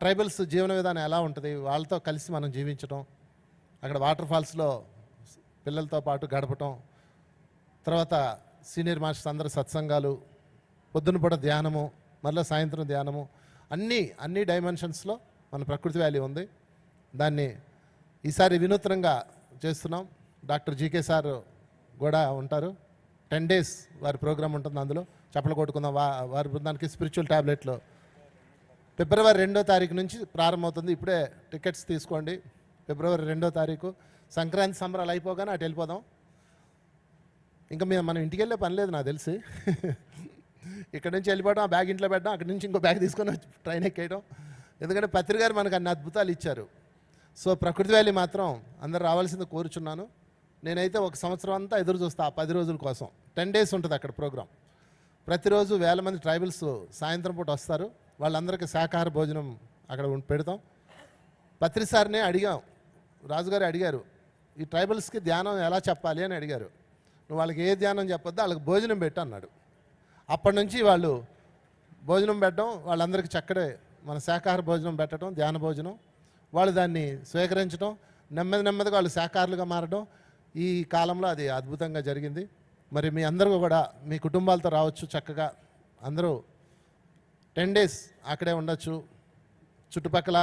Tribals జీవన విధానం ఎలా ఉంటుంది, వాళ్ళతో కలిసి మనం జీవించడం, అక్కడ వాటర్ ఫాల్స్లో పిల్లలతో పాటు గడపటం, తర్వాత సీనియర్ మాస్టర్స్ అందరూ సత్సంగాలు, పొద్దున పూట ధ్యానము, మళ్ళీ సాయంత్రం ధ్యానము, అన్ని డైమెన్షన్స్లో మన ప్రకృతి వ్యాలీ ఉంది. దాన్ని ఈసారి వినూత్నంగా చేస్తున్నాం. డాక్టర్ జీకే సార్ కూడా ఉంటారు. 10 days వారి ప్రోగ్రాం ఉంటుంది. అందులో చప్పలు కొట్టుకుందాం వారి బృందానికి స్పిరిచువల్ ట్యాబ్లెట్లు ఫిబ్రవరి 2వ తారీఖు నుంచి ప్రారంభమవుతుంది. ఇప్పుడే టికెట్స్ తీసుకోండి. ఫిబ్రవరి 2వ తారీఖు సంక్రాంతి సంబరాలు అయిపోగానే అటు వెళ్ళిపోదాం. ఇంకా మనం ఇంటికి వెళ్ళే పని లేదు నాకు తెలిసి. ఇక్కడ నుంచి వెళ్ళిపోవడం, ఆ బ్యాగ్ ఇంట్లో పెట్టడం, అక్కడి నుంచి ఇంకో బ్యాగ్ తీసుకొని ట్రైన్ ఎక్కేయడం. ఎందుకంటే పత్రి గారు మనకు అన్ని అద్భుతాలు ఇచ్చారు. సో ప్రకృతి వ్యాలీ మాత్రం అందరు రావాల్సింది కోరుచున్నాను. నేనైతే ఒక సంవత్సరం అంతా ఎదురు చూస్తా ఆ 10 రోజుల కోసం. 10 days ఉంటుంది అక్కడ ప్రోగ్రాం. ప్రతిరోజు వేల మంది ట్రైబల్స్ సాయంత్రం పూట వస్తారు. వాళ్ళందరికీ శాకాహార భోజనం అక్కడ పెడతాం. పత్రి సార్నే అడిగాం, రాజుగారు అడిగారు, ఈ ట్రైబల్స్కి ధ్యానం ఎలా చెప్పాలి అని అడిగారు. నువ్వు వాళ్ళకి ఏ ధ్యానం చెప్పొద్దు, వాళ్ళకి భోజనం పెట్టు అన్నాడు. అప్పటి నుంచి వాళ్ళు భోజనం పెట్టడం, వాళ్ళందరికీ చక్కడే మన శాకాహార భోజనం పెట్టడం, ధ్యాన భోజనం, వాళ్ళు దాన్ని స్వీకరించడం, నెమ్మదిగా వాళ్ళు శాకాహారులుగా మారడం. ఈ కాలంలో అది అద్భుతంగా జరిగింది. మరి మీ అందరూ కూడా మీ కుటుంబాలతో రావచ్చు. చక్కగా అందరూ 10 days అక్కడే ఉండొచ్చు, చుట్టుపక్కల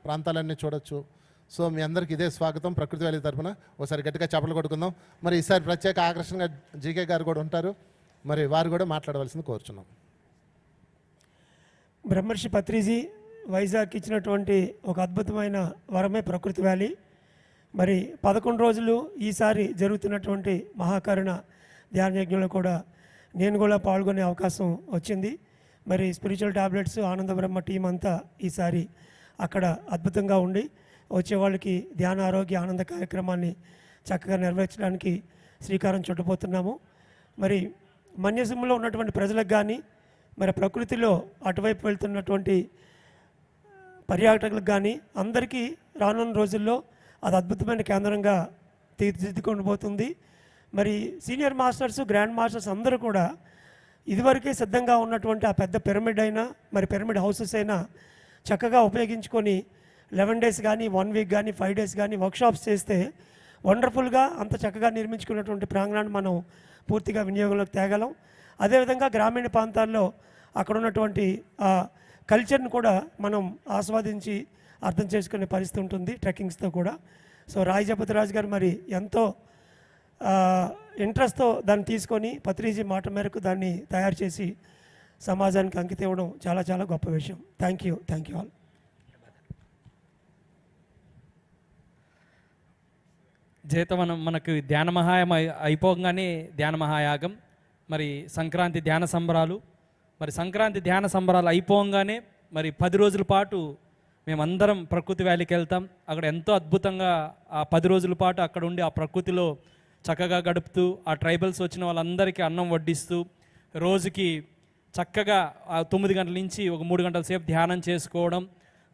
ప్రాంతాలన్నీ చూడొచ్చు. సో మీ అందరికీ ఇదే స్వాగతం ప్రకృతి వ్యాలీ తరఫున. ఒకసారి గట్టిగా చప్పట్లు కొట్టుకుందాం. మరి ఈసారి ప్రత్యేక ఆకర్షణగా జీకే గారు కూడా ఉంటారు. మరి వారు కూడా మాట్లాడవలసింది కోరుచున్నాం. బ్రహ్మర్షి పత్రిజీ వైజాగ్ ఇచ్చినటువంటి ఒక అద్భుతమైన వరమే ప్రకృతి వ్యాలీ. మరి 11 రోజులు ఈసారి జరుగుతున్నటువంటి మహాకరుణ ధ్యాన యజ్ఞంలో కూడా నేను కూడా పాల్గొనే అవకాశం వచ్చింది. మరి స్పిరిచువల్ టాబ్లెట్స్ ఆనంద బ్రహ్మ టీం అంతా ఈసారి అక్కడ అద్భుతంగా ఉండి వచ్చే వాళ్ళకి ధ్యాన ఆరోగ్య ఆనంద కార్యక్రమాన్ని చక్కగా నెరవేర్చడానికి శ్రీకారం చుట్టబోతున్నాము. మరి మన్యసింహలో ఉన్నటువంటి ప్రజలకు కానీ, మరి ప్రకృతిలో అటువైపు వెళ్తున్నటువంటి పర్యాటకులకు కానీ అందరికీ రానున్న రోజుల్లో అది అద్భుతమైన కేంద్రంగా తీర్చిదిద్దుకొని పోతుంది. మరి సీనియర్ మాస్టర్స్, గ్రాండ్ మాస్టర్స్ అందరూ కూడా ఇదివరకే సిద్ధంగా ఉన్నటువంటి ఆ పెద్ద పిరమిడ్ అయినా, మరి పిరమిడ్ హౌసెస్ అయినా చక్కగా ఉపయోగించుకొని 11 days కానీ 1 week కానీ 5 days కానీ వర్క్షాప్స్ చేస్తే వండర్ఫుల్గా అంత చక్కగా నిర్మించుకున్నటువంటి ప్రాంగణాన్ని మనం పూర్తిగా వినియోగంలోకి తేగలం. అదేవిధంగా గ్రామీణ ప్రాంతాల్లో అక్కడ ఉన్నటువంటి కల్చర్ని కూడా మనం ఆస్వాదించి అర్థం చేసుకునే పరిస్థితి ఉంటుంది ట్రెక్కింగ్స్తో కూడా. సో రాయ్ జపతిరాజు గారు మరి ఎంతో ఇంట్రెస్ట్తో దాన్ని తీసుకొని పత్రిజీ మాట మేరకు దాన్ని తయారు చేసి సమాజానికి అంకితం ఇవ్వడం చాలా చాలా గొప్ప విషయం. Thank you all. జీతవనం మనకు ధ్యాన మహాయం అయిపోగానే ధ్యాన మహాయాగం, మరి సంక్రాంతి ధ్యాన సంబరాలు, మరి సంక్రాంతి ధ్యాన సంబరాలు అయిపోగానే మరి 10 రోజుల పాటు మేమందరం ప్రకృతి వ్యాలీకి వెళ్తాం. అక్కడ ఎంతో అద్భుతంగా ఆ 10 రోజుల పాటు అక్కడ ఉండి ఆ ప్రకృతిలో చక్కగా గడుపుతూ ఆ ట్రైబల్స్ వచ్చిన వాళ్ళందరికీ అన్నం వడ్డిస్తూ రోజుకి చక్కగా 9 గంటల నుంచి ఒక 3 గంటల సేపు ధ్యానం చేసుకోవడం,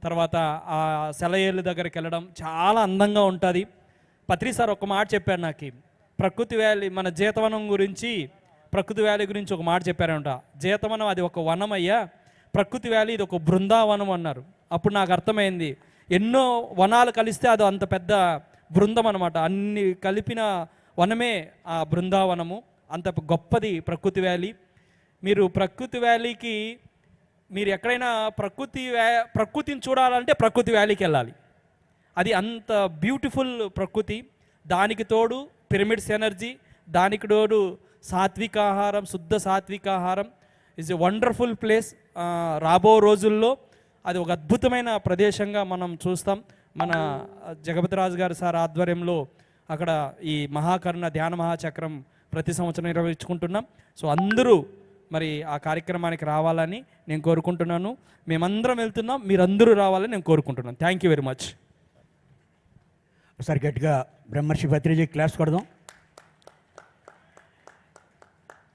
తర్వాత ఆ సెలయేళ్ళ దగ్గరికి వెళ్ళడం చాలా అందంగా ఉంటుంది. పత్రి సార్ ఒక మాట చెప్పారు నాకు, ప్రకృతి వ్యాలీ మన జీతవనం గురించి, ప్రకృతి వ్యాలీ గురించి ఒక మాట చెప్పారంట. జీతవనం అది ఒక వనం అయ్యా, ప్రకృతి వ్యాలీ ఇది ఒక బృందావనం అన్నారు. అప్పుడు నాకు అర్థమైంది, ఎన్నో వనాలు కలిస్తే అది అంత పెద్ద బృందం అనమాట. అన్ని కలిపిన వనమే ఆ బృందావనము. అంత గొప్పది ప్రకృతి వ్యాలీ. మీరు ప్రకృతి వ్యాలీకి మీరు ఎక్కడైనా ప్రకృతిని చూడాలంటే ప్రకృతి వ్యాలీకి వెళ్ళాలి. అది అంత బ్యూటిఫుల్ ప్రకృతి. దానికి తోడు పిరమిడ్స్ ఎనర్జీ, దానికి తోడు సాత్వికాహారం, శుద్ధ సాత్వికాహారం. Is a wonderful place. రాబో రోజుల్లో అది ఒక అద్భుతమైన ప్రదేశంగా మనం చూస్తాం. మన జగపతిరాజు గారు సార్ ఆధ్వర్యంలో అక్కడ ఈ మహాకరుణ ధ్యాన మహాచక్రం ప్రతి సంవత్సరం నిర్వహించుకుంటున్నాం. సో అందరూ మరి ఆ కార్యక్రమానికి రావాలని నేను కోరుకుంటున్నాను. మేమందరం వెళ్తున్నాం, మీరందరూ రావాలని నేను కోరుకుంటున్నాను. Thank you very much. ఒకసారి గట్టిగా బ్రహ్మర్షి పత్రిజీ క్లాస్ కొడదాం.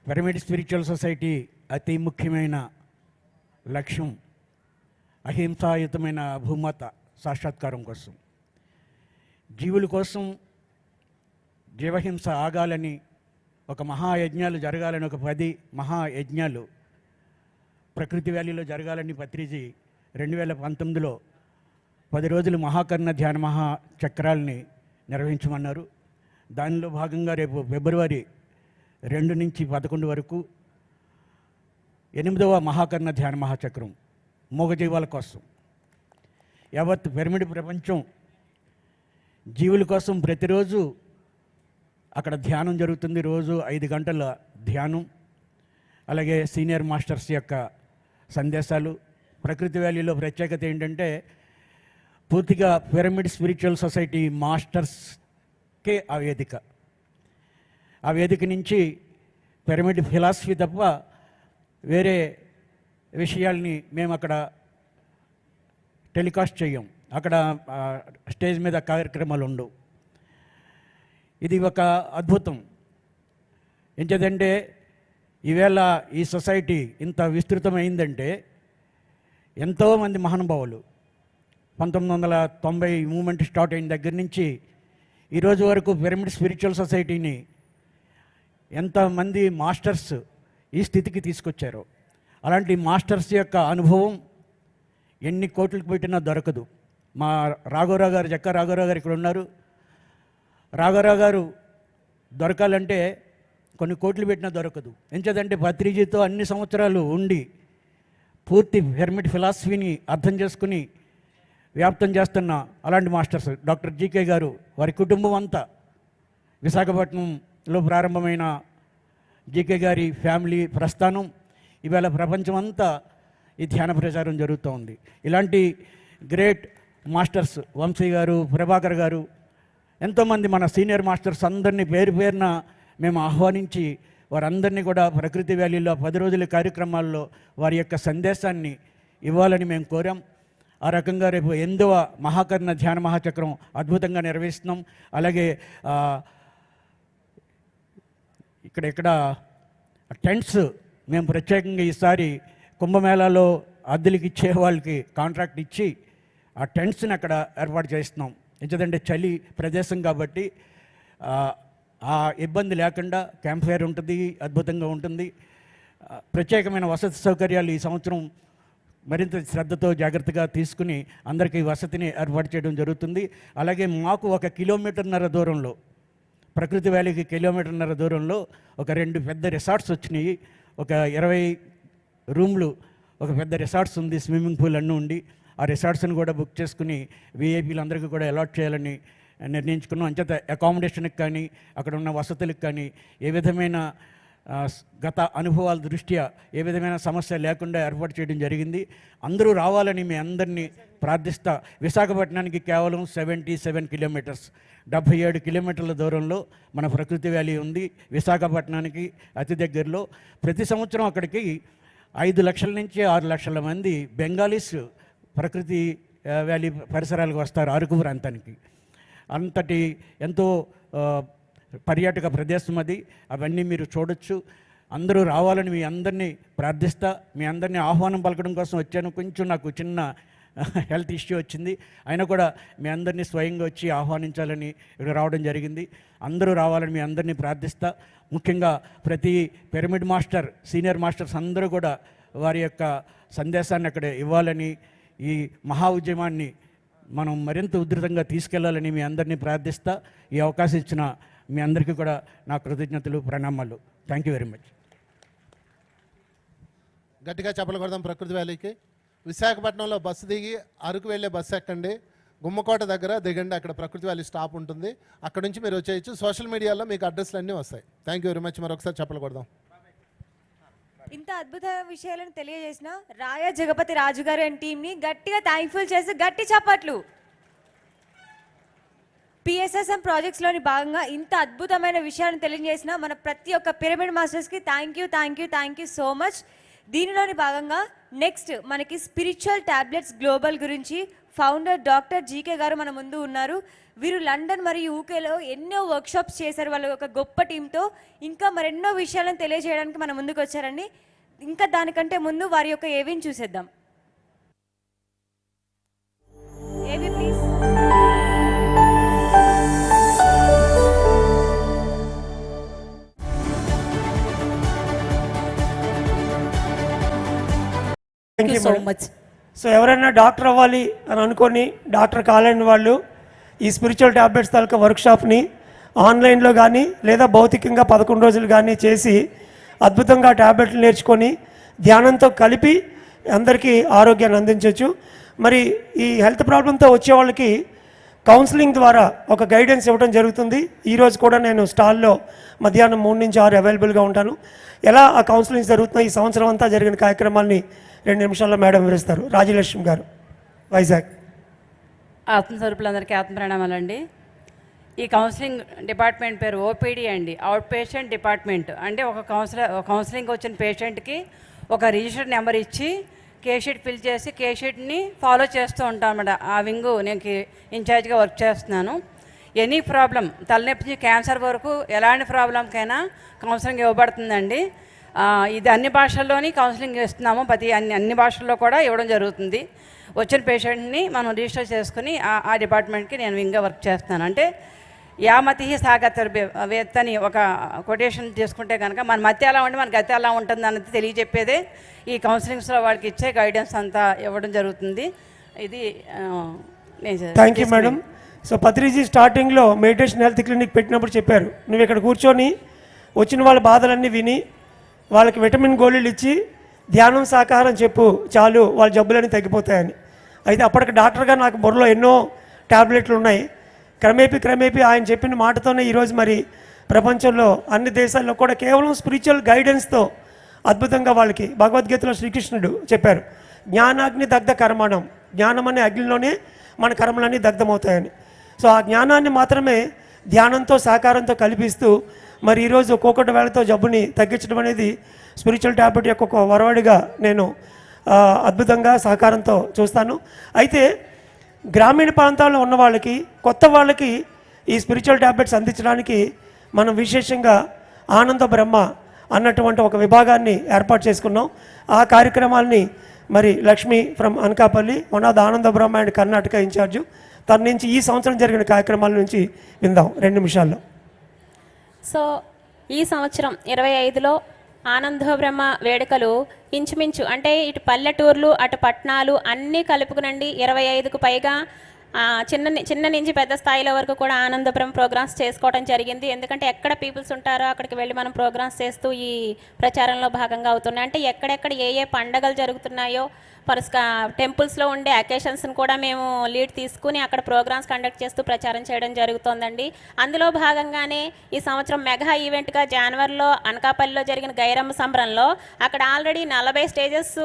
పిరమిడ్ స్పిరిచువల్ సొసైటీ అతి ముఖ్యమైన లక్ష్యం అహింసాయుతమైన భూమాత సాక్షాత్కారం కోసం, జీవుల కోసం జీవహింస ఆగాలని, ఒక మహాయజ్ఞాలు జరగాలని, ఒక 10 మహాయజ్ఞాలు ప్రకృతి వ్యాలీలో జరగాలని పత్రిజీ 2019లో 10 రోజులు మహాకర్ణ ధ్యాన మహా చక్రాల్ని నిర్వహించమన్నారు. దానిలో భాగంగా రేపు ఫిబ్రవరి 2 నుంచి 11 వరకు 8వ మహాకర్ణ ధ్యాన మహాచక్రం మూగజీవాల కోసం. యావత్ పిరమిడ్ ప్రపంచం జీవుల కోసం ప్రతిరోజు అక్కడ ధ్యానం జరుగుతుంది. రోజు 5 గంటల ధ్యానం, అలాగే సీనియర్ మాస్టర్స్ యొక్క సందేశాలు. ప్రకృతి వ్యాలీలో ప్రత్యేకత ఏంటంటే పూర్తిగా పిరమిడ్ స్పిరిచువల్ సొసైటీ మాస్టర్స్కే ఆ వేదిక. ఆ వేదిక నుంచి పిరమిడ్ ఫిలాసఫీ తప్ప వేరే విషయాల్ని మేము అక్కడ టెలికాస్ట్ చేయం. అక్కడ స్టేజ్ మీద కార్యక్రమాలు ఉండవు. ఇది ఒక అద్భుతం. ఎంచేదంటే ఈవేళ ఈ సొసైటీ ఇంత విస్తృతమైందంటే ఎంతోమంది మహానుభావులు 1990 మూమెంట్ స్టార్ట్ అయిన దగ్గర నుంచి ఈరోజు వరకు పిరమిడ్ స్పిరిచువల్ సొసైటీని ఎంతమంది మాస్టర్స్ ఈ స్థితికి తీసుకొచ్చారో, అలాంటి మాస్టర్స్ యొక్క అనుభవం ఎన్ని కోట్లకు పెట్టినా దొరకదు. మా రాఘవరావు గారు, జక్క రాఘవరావు గారు ఇక్కడ ఉన్నారు. రాఘవరావు గారు దొరకాలంటే కొన్ని కోట్లు పెట్టినా దొరకదు. ఎంచేదంటే పత్రిజీతో అన్ని సంవత్సరాలు ఉండి పూర్తి పిరమిడ్ ఫిలాసఫీని అర్థం చేసుకుని వ్యాప్తం చేస్తున్న అలాంటి మాస్టర్స్. డాక్టర్ జీకే గారు, వారి కుటుంబం అంతా విశాఖపట్నంలో ప్రారంభమైన జీకే గారి ఫ్యామిలీ ప్రస్థానం ఇవాళ ప్రపంచమంతా ఈ ధ్యాన ప్రచారం జరుగుతూ ఉంది. ఇలాంటి గ్రేట్ మాస్టర్స్ వంశీ గారు, ప్రభాకర్ గారు, ఎంతోమంది మన సీనియర్ మాస్టర్స్ అందరినీ పేరు పేరున మేము ఆహ్వానించి వారందరినీ కూడా ప్రకృతి వ్యాలీలో 10 రోజుల కార్యక్రమాల్లో వారి యొక్క సందేశాన్ని ఇవ్వాలని మేము కోరాం. ఆ రకంగా రేపు 8వ మహాకర్ణ ధ్యాన మహాచక్రం అద్భుతంగా నిర్వహిస్తున్నాం. అలాగే ఇక్కడ టెంట్స్ మేము ప్రత్యేకంగా ఈసారి కుంభమేళాలో అద్దెలకి ఇచ్చే వాళ్ళకి కాంట్రాక్ట్ ఇచ్చి ఆ టెంట్స్ని అక్కడ ఏర్పాటు చేస్తున్నాం. ఎందుకంటే చలి ప్రదేశం కాబట్టి ఆ ఇబ్బంది లేకుండా క్యాంప్ ఫైర్ ఉంటుంది, అద్భుతంగా ఉంటుంది. ప్రత్యేకమైన వసతి సౌకర్యాలు ఈ సంవత్సరం మరింత శ్రద్ధతో జాగ్రత్తగా తీసుకుని అందరికీ వసతిని ఏర్పాటు చేయడం జరుగుతుంది. అలాగే మాకు 1.5 కిలోమీటర్ల దూరంలో, ప్రకృతి వ్యాలీకి 1.5 కిలోమీటర్ల దూరంలో ఒక 2 పెద్ద రిసార్ట్స్ వచ్చినాయి. ఒక 20 రూమ్లు ఒక పెద్ద రిసార్ట్స్ ఉంది, స్విమ్మింగ్ పూల్ అన్నీ ఉండి ఆ రిసార్ట్స్ని కూడా బుక్ చేసుకుని వీఐపీలందరికీ కూడా అలాట్ చేయాలని నిర్ణయించుకున్నాం. అంచేత అకామిడేషన్కి కానీ అక్కడ ఉన్న వసతులకు కానీ ఏ విధమైన గత అనుభవాల దృష్ట్యా ఏ విధమైన సమస్య లేకుండా ఏర్పాటు చేయడం జరిగింది. అందరూ రావాలని మీ అందరినీ ప్రార్థిస్తా. విశాఖపట్నానికి కేవలం 77 కిలోమీటర్స్, 77 కిలోమీటర్ల దూరంలో మన ప్రకృతి వ్యాలీ ఉంది. విశాఖపట్నానికి అతి దగ్గరలో. ప్రతి సంవత్సరం అక్కడికి 5 లక్షల నుంచి 6 లక్షల మంది బెంగాలీస్ ప్రకృతి వ్యాలీ పరిసరాలకు వస్తారు, అరకు ప్రాంతానికి. అంతటి ఎంతో పర్యాటక ప్రదేశం అది. అవన్నీ మీరు చూడొచ్చు. అందరూ రావాలని మీ అందరినీ ప్రార్థిస్తా. మీ అందరినీ ఆహ్వానం పలకడం కోసం వచ్చాను. కొంచెం నాకు చిన్న హెల్త్ ఇష్యూ వచ్చింది, అయినా కూడా మీ అందరినీ స్వయంగా వచ్చి ఆహ్వానించాలని ఇక్కడ రావడం జరిగింది. అందరూ రావాలని మీ అందరినీ ప్రార్థిస్తా. ముఖ్యంగా ప్రతి పిరమిడ్ మాస్టర్, సీనియర్ మాస్టర్స్ అందరూ కూడా వారి యొక్క సందేశాన్ని అక్కడ ఇవ్వాలని, ఈ మహా ఉద్యమాన్ని మనం మరింత ఉధృతంగా తీసుకెళ్లాలని మీ అందరినీ ప్రార్థిస్తా. ఈ అవకాశం ఇచ్చిన మీ అందరికీ కూడా నా కృతజ్ఞతలు, ప్రణామాలు. Thank you very much. గట్టిగా చెప్పలు కొడదాం ప్రకృతి వ్యాలీకి. విశాఖపట్నంలో బస్సు దిగి అరకు వెళ్ళే బస్సు ఎక్కండి, గుమ్మకోట దగ్గర దిగండి. అక్కడ ప్రకృతి వ్యాలీ స్టాప్ ఉంటుంది. అక్కడ నుంచి మీరు వచ్చేయచ్చు. సోషల్ మీడియాలో మీకు అడ్రస్లు అన్నీ వస్తాయి. Thank you very much. మరొకసారి చెప్పలు కొడదాం. ఇంత అద్భుత విషయాలను తెలియజేసిన రాయ జగపతి రాజు గారు అండ్ టీమ్ని గట్టిగా థ్యాంక్ఫుల్ చేసి గట్టి చప్పట్లు. పిఎస్ఎస్ఎం ప్రాజెక్ట్స్లోని భాగంగా ఇంత అద్భుతమైన విషయాన్ని తెలియజేసిన మన ప్రతి ఒక్క పిరమిడ్ మాస్టర్స్కి థ్యాంక్ యూ సో మచ్. దీనిలోని భాగంగా నెక్స్ట్ మనకి స్పిరిచువల్ టాబ్లెట్స్ గ్లోబల్ గురించి ఫౌండర్ డాక్టర్ జీకే గారు మన ముందు ఉన్నారు. వీరు లండన్ మరియు యూకేలో ఎన్నో వర్క్షాప్స్ చేశారు వాళ్ళ ఒక గొప్ప టీంతో. ఇంకా మరెన్నో విషయాలను తెలియజేయడానికి మన ముందుకు వచ్చారండి. ఇంకా దానికంటే ముందు వారి యొక్క ఏవిని చూసేద్దాం. ఏవి please. Thank you so much. So ఎవరైనా డాక్టర్ అవ్వాలి అని అనుకొని డాక్టర్ కాలేని వాళ్ళు ఈ స్పిరిచువల్ ట్యాబ్లెట్స్ తాలూకా వర్క్షాప్ని ఆన్లైన్లో కానీ లేదా భౌతికంగా 11 రోజులు కానీ చేసి అద్భుతంగా ట్యాబ్లెట్లు నేర్చుకొని ధ్యానంతో కలిపి అందరికీ ఆరోగ్యాన్ని అందించవచ్చు. మరి ఈ హెల్త్ ప్రాబ్లంతో వచ్చే వాళ్ళకి కౌన్సిలింగ్ ద్వారా ఒక గైడెన్స్ ఇవ్వడం జరుగుతుంది. ఈరోజు కూడా నేను స్టాల్లో మధ్యాహ్నం 3 నుంచి 6 అవైలబుల్గా ఉంటాను. ఎలా ఆ కౌన్సిలింగ్ జరుగుతుందో ఈ సంవత్సరం అంతా జరిగిన కార్యక్రమాన్ని 2 నిమిషాల్లో మేడం వివరిస్తారు. రాజలక్ష్మి గారు, వైజాగ్. ఆత్మస్వరూపులందరికీ ఆత్మ ప్రణామాలండి. ఈ కౌన్సిలింగ్ డిపార్ట్మెంట్ పేరు ఓపీడీ అండి, అవుట్ పేషెంట్ డిపార్ట్మెంట్. అంటే ఒక కౌన్సిలింగ్ వచ్చిన పేషెంట్కి ఒక రిజిస్టర్డ్ నెంబర్ ఇచ్చి కేస్ షీట్ ఫిల్ చేసి కేస్ షీట్ని ఫాలో చేస్తూ ఉంటాం అన్నమాట. ఆ వింగు నేను ఇన్ఛార్జ్గా వర్క్ చేస్తున్నాను. ఎనీ ప్రాబ్లం, తలనొప్పి నుంచి క్యాన్సర్ వరకు ఎలాంటి ప్రాబ్లంకైనా కౌన్సిలింగ్ ఇవ్వబడుతుందండి. ఇది అన్ని భాషల్లోని కౌన్సిలింగ్ ఇస్తున్నాము. అన్ని భాషల్లో కూడా ఇవ్వడం జరుగుతుంది. వచ్చిన పేషెంట్ని మనం రిజిస్టర్ చేసుకుని ఆ డిపార్ట్మెంట్కి నేను వింగ్గా వర్క్ చేస్తాను. అంటే యామతి సాగతర్ వేత్తని ఒక కొటేషన్ తీసుకుంటే కనుక మన మతి ఎలా ఉండి మన గతి ఎలా ఉంటుంది అన్నది తెలియజెప్పేదే ఈ కౌన్సిలింగ్స్లో వాళ్ళకి ఇచ్చే గైడెన్స్ అంతా ఇవ్వడం జరుగుతుంది. ఇది thank you madam. So Patriji స్టార్టింగ్లో మెడిటేషన్ హెల్త్ క్లినిక్ పెట్టినప్పుడు చెప్పారు, నువ్వు ఇక్కడ కూర్చొని వచ్చిన వాళ్ళ బాధలన్నీ విని వాళ్ళకి విటమిన్ గోళీలు ఇచ్చి ధ్యానం సాకారం చెప్పు చాలు, వాళ్ళ జబ్బులన్నీ తగ్గిపోతాయని. అయితే అప్పటికి డాక్టర్గా నాకు బుర్రలో ఎన్నో ట్యాబ్లెట్లు ఉన్నాయి. క్రమేపీ ఆయన చెప్పిన మాటతోనే ఈరోజు మరి ప్రపంచంలో అన్ని దేశాల్లో కూడా కేవలం స్పిరిచువల్ గైడెన్స్తో అద్భుతంగా వాళ్ళకి భగవద్గీతలో శ్రీకృష్ణుడు చెప్పారు, జ్ఞానాగ్ని దగ్ధ కర్మణం, జ్ఞానం అనే అగ్నిలోనే మన కర్మలన్నీ దగ్ధమవుతాయని. సో ఆ జ్ఞానాన్ని మాత్రమే ధ్యానంతో సాకారంతో కల్పిస్తూ మరి ఈరోజు ఒక్కొక్కటి వేళతో జబ్బుని తగ్గించడం అనేది స్పిరిచువల్ ట్యాబ్లెట్ యొక్క ఒక వరవడిగా నేను అద్భుతంగా సహకారంతో చూస్తాను. అయితే గ్రామీణ ప్రాంతాల్లో ఉన్న వాళ్ళకి, కొత్త వాళ్ళకి ఈ స్పిరిచువల్ ట్యాబ్లెట్స్ అందించడానికి మనం విశేషంగా ఆనంద బ్రహ్మ అన్నటువంటి ఒక విభాగాన్ని ఏర్పాటు చేసుకున్నాం. ఆ కార్యక్రమాల్ని మరి Lakshmi from Anakapalli, one of the ఆనంద బ్రహ్మ అండ్ కర్ణాటక ఇన్ఛార్జు, తన నుంచి ఈ సంవత్సరం జరిగిన కార్యక్రమాల నుంచి విందాం 2 నిమిషాల్లో. సో ఈ సంవత్సరం 25లో ఆనంద బ్రహ్మ వేడుకలు ఇంచుమించు అంటే ఇటు పల్లెటూర్లు అటు పట్టణాలు అన్నీ కలుపుకునండి 25కు పైగా చిన్న నుంచి పెద్ద స్థాయిలో వరకు కూడా ఆనంద బ్రహ్మ ప్రోగ్రామ్స్ చేసుకోవడం జరిగింది. ఎందుకంటే ఎక్కడ పీపుల్స్ ఉంటారో అక్కడికి వెళ్ళి మనం ప్రోగ్రామ్స్ చేస్తూ ఈ ప్రచారంలో భాగంగా అవుతున్నాయి. అంటే ఎక్కడెక్కడ ఏ పండగలు జరుగుతున్నాయో టెంపుల్స్లో ఉండే అకేషన్స్ని కూడా మేము లీడ్ తీసుకుని అక్కడ ప్రోగ్రామ్స్ కండక్ట్ చేస్తూ ప్రచారం చేయడం జరుగుతోందండి. అందులో భాగంగానే ఈ సంవత్సరం మెగా ఈవెంట్గా జనవరిలో అనకాపల్లిలో జరిగిన గైరమ్మ సంబరంలో అక్కడ ఆల్రెడీ 40 స్టేజెస్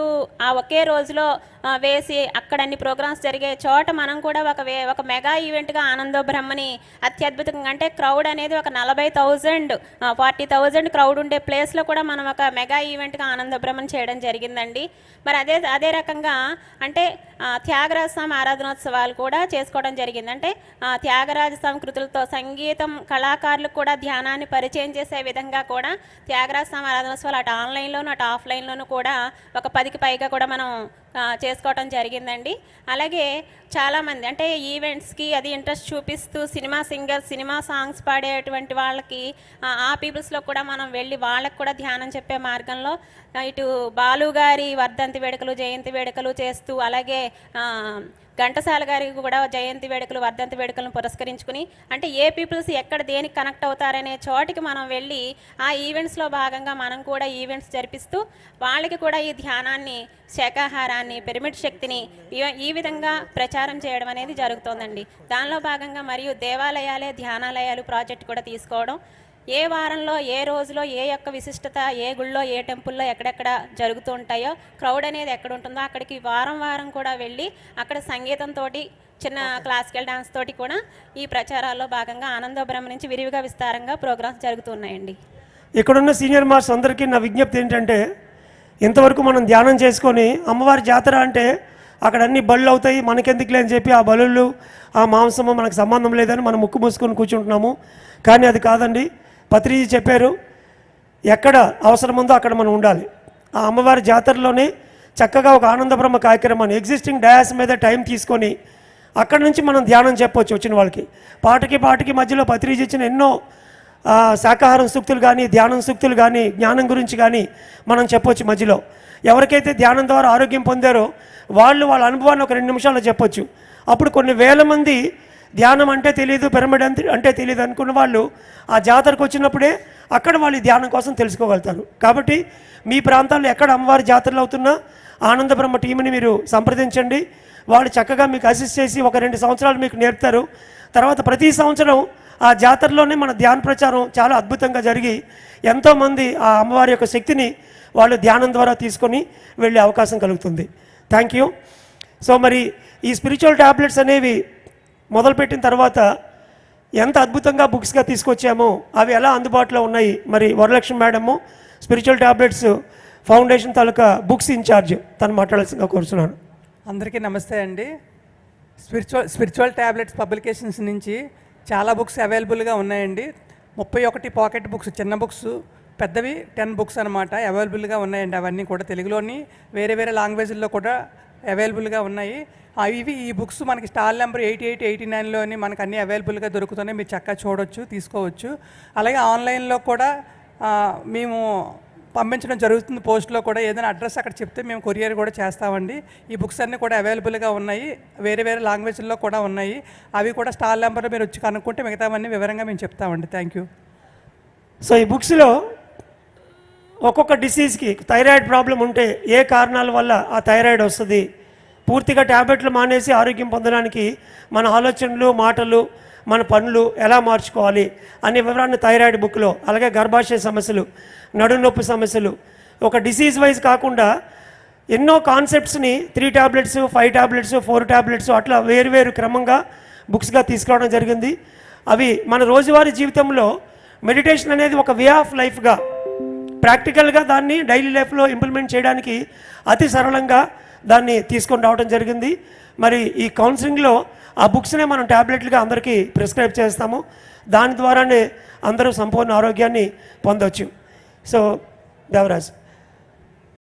ఆ ఒకే రోజులో వేసి అక్కడ అన్ని ప్రోగ్రామ్స్ జరిగే చోట మనం కూడా ఒక మెగా ఈవెంట్గా ఆనంద బ్రహ్మని అత్యద్భుతంగా, అంటే క్రౌడ్ అనేది ఒక 40,000 40,000 క్రౌడ్ ఉండే ప్లేస్లో కూడా మనం ఒక మెగా ఈవెంట్గా ఆనంద బ్రహ్మని చేయడం జరిగిందండి. మరి అదే రకంగా అంటే త్యాగరాజ స్వామి ఆరాధనోత్సవాలు కూడా చేసుకోవడం జరిగింది. అంటే త్యాగరాజ స్వామి కృతులతో సంగీతం కళాకారులకు కూడా ధ్యానాన్ని పరిచయం చేసే విధంగా కూడా త్యాగరాజ స్వామి ఆరాధనోత్సవాలు అటు ఆన్లైన్లోను అటు ఆఫ్లైన్లోను కూడా ఒక 10కి పైగా కూడా మనం చేసుకోవటం జరిగిందండి. అలాగే చాలామంది అంటే ఈవెంట్స్కి అది ఇంట్రెస్ట్ చూపిస్తూ సినిమా సింగర్స్, సినిమా సాంగ్స్ పాడేటువంటి వాళ్ళకి ఆ పీపుల్స్లో కూడా మనం వెళ్ళి వాళ్ళకు కూడా ధ్యానం చెప్పే మార్గంలో ఇటు బాలుగారి వర్ధంతి వేడుకలు జయంతి వేడుకలు చేస్తూ, అలాగే ఘంటసాల గారికి కూడా జయంతి వేడుకలు వర్ధంతి వేడుకలను పురస్కరించుకుని అంటే ఏ పీపుల్స్ ఎక్కడ దేనికి కనెక్ట్ అవుతారనే చోటికి మనం వెళ్ళి ఆ ఈవెంట్స్లో భాగంగా మనం కూడా ఈవెంట్స్ జరిపిస్తూ వాళ్ళకి కూడా ఈ ధ్యానాన్ని, శాకాహారాన్ని, పిరమిడ్ శక్తిని ఈ విధంగా ప్రచారం చేయడం అనేది జరుగుతోందండి. దానిలో భాగంగా మరియు దేవాలయాలే ధ్యానాలయాలు ప్రాజెక్ట్ కూడా తీసుకోవడం, ఏ వారంలో ఏ రోజులో ఏ యొక్క విశిష్టత, ఏ గుళ్ళో ఏ టెంపుల్లో ఎక్కడెక్కడ జరుగుతూ ఉంటాయో క్రౌడ్ అనేది ఎక్కడ ఉంటుందో అక్కడికి వారం కూడా వెళ్ళి అక్కడ సంగీతంతో చిన్న క్లాసికల్ డాన్స్ తోటి కూడా ఈ ప్రచారాల్లో భాగంగా ఆనంద బ్రహ్మ నుంచి విరివిగా విస్తారంగా ప్రోగ్రామ్స్ జరుగుతున్నాయండి. ఇక్కడున్న సీనియర్ మాస్టర్స్ అందరికీ నా విజ్ఞప్తి ఏంటంటే, ఇంతవరకు మనం ధ్యానం చేసుకొని అమ్మవారి జాతర అంటే అక్కడ అన్ని బళ్ళు అవుతాయి, మనకెందుకులే అని చెప్పి ఆ బలుళ్ళు ఆ మాంసము మనకు సంబంధం లేదని మనం ముక్కు మూసుకొని కూర్చుంటున్నాము. కానీ అది కాదండి. పత్రిజీ చెప్పారు, ఎక్కడ అవసరం ఉందో అక్కడ మనం ఉండాలి. ఆ అమ్మవారి జాతరలోనే చక్కగా ఒక ఆనంద బ్రహ్మ కార్యక్రమాన్ని ఎగ్జిస్టింగ్ డయాస్ మీద టైం తీసుకొని అక్కడ నుంచి మనం ధ్యానం చెప్పవచ్చు. వచ్చిన వాళ్ళకి పాటకి మధ్యలో పత్రిజీ ఇచ్చిన ఎన్నో శాకాహారం సూక్తులు కానీ, ధ్యానం సూక్తులు కానీ, జ్ఞానం గురించి కానీ మనం చెప్పవచ్చు మధ్యలో. ఎవరికైతే ధ్యానం ద్వారా ఆరోగ్యం పొందారో వాళ్ళ అనుభవాన్ని ఒక 2 నిమిషాల్లో చెప్పొచ్చు. అప్పుడు కొన్ని వేల మంది ధ్యానం అంటే తెలియదు, పిరమిడ్ అంటే తెలియదు అనుకున్న వాళ్ళు ఆ జాతరకు వచ్చినప్పుడే అక్కడ వాళ్ళు ధ్యానం కోసం తెలుసుకోగలుగుతారు. కాబట్టి మీ ప్రాంతాల్లో ఎక్కడ అమ్మవారి జాతరలు అవుతున్నా ఆనంద బ్రహ్మ టీంని మీరు సంప్రదించండి. వాళ్ళు చక్కగా మీకు అసిస్ట్ చేసి ఒక 2 సంవత్సరాలు మీకు నేర్పుతారు. తర్వాత ప్రతి సంవత్సరం ఆ జాతరలోనే మన ధ్యాన ప్రచారం చాలా అద్భుతంగా జరిగి ఎంతోమంది ఆ అమ్మవారి యొక్క శక్తిని వాళ్ళు ధ్యానం ద్వారా తీసుకొని వెళ్ళే అవకాశం కలుగుతుంది. Thank you. సో మరి ఈ స్పిరిచువల్ ట్యాబ్లెట్స్ అనేవి మొదలుపెట్టిన తర్వాత ఎంత అద్భుతంగా బుక్స్గా తీసుకొచ్చామో అవి ఎలా అందుబాటులో ఉన్నాయి. మరి Varalakshmi madam spiritual tablets foundation తాలూకా బుక్స్ ఇన్ఛార్జ్ తను మాట్లాడాల్సిందిగా కోరుతున్నాను. అందరికీ నమస్తే అండి. స్పిరిచువల్ ట్యాబ్లెట్స్ పబ్లికేషన్స్ నుంచి చాలా బుక్స్ అవైలబుల్గా ఉన్నాయండి. 31 పాకెట్ బుక్స్, చిన్న బుక్స్, పెద్దవి 10 బుక్స్ అనమాట అవైలబుల్గా ఉన్నాయండి. అవన్నీ కూడా తెలుగులోని వేరే వేరే లాంగ్వేజ్ల్లో కూడా అవైలబుల్గా ఉన్నాయి. ఈ బుక్స్ మనకి స్టాల్ నెంబర్ 88, 89లోని మనకు అన్నీ అవైలబుల్గా దొరుకుతున్నాయి. మీరు చక్కగా చూడొచ్చు, తీసుకోవచ్చు. అలాగే ఆన్లైన్లో కూడా మేము పంపించడం జరుగుతుంది. పోస్ట్లో కూడా ఏదైనా అడ్రస్ అక్కడ చెప్తే మేము కొరియర్ కూడా చేస్తామండి. ఈ బుక్స్ అన్నీ కూడా అవైలబుల్గా ఉన్నాయి. వేరే వేరే లాంగ్వేజ్ల్లో కూడా ఉన్నాయి. అవి కూడా స్టాల్ నెంబర్లో మీరు వచ్చి కనుక్కుంటే మిగతావన్నీ వివరంగా మేము చెప్తామండి. Thank you. సో ఈ బుక్స్లో ఒక్కొక్క డిసీజ్కి థైరాయిడ్ ప్రాబ్లం ఉంటే ఏ కారణాల వల్ల ఆ థైరాయిడ్ వస్తుంది, పూర్తిగా ట్యాబ్లెట్లు మానేసి ఆరోగ్యం పొందడానికి మన ఆలోచనలు, మాటలు, మన పనులు ఎలా మార్చుకోవాలి అనే వివరాన్ని థైరాయిడ్ బుక్లో, అలాగే గర్భాశయ సమస్యలు, నడునొప్పి సమస్యలు, ఒక డిసీజ్ వైజ్ కాకుండా ఎన్నో కాన్సెప్ట్స్ని 3 ట్యాబ్లెట్స్, 5 ట్యాబ్లెట్స్, 4 ట్యాబ్లెట్స్ అట్లా వేరువేరు క్రమంగా బుక్స్గా తీసుకురావడం జరిగింది. అవి మన రోజువారీ జీవితంలో మెడిటేషన్ అనేది ఒక వే ఆఫ్ లైఫ్గా, ప్రాక్టికల్గా దాన్ని డైలీ లైఫ్లో ఇంప్లిమెంట్ చేయడానికి అతి సరళంగా దాన్ని తీసుకొని రావడం జరిగింది. మరి ఈ కౌన్సిలింగ్లో ఆ బుక్స్నే మనం ట్యాబ్లెట్లుగా అందరికీ ప్రిస్క్రైబ్ చేస్తాము. దాని ద్వారానే అందరూ సంపూర్ణ ఆరోగ్యాన్ని పొందవచ్చు. సో దేవరాజ్.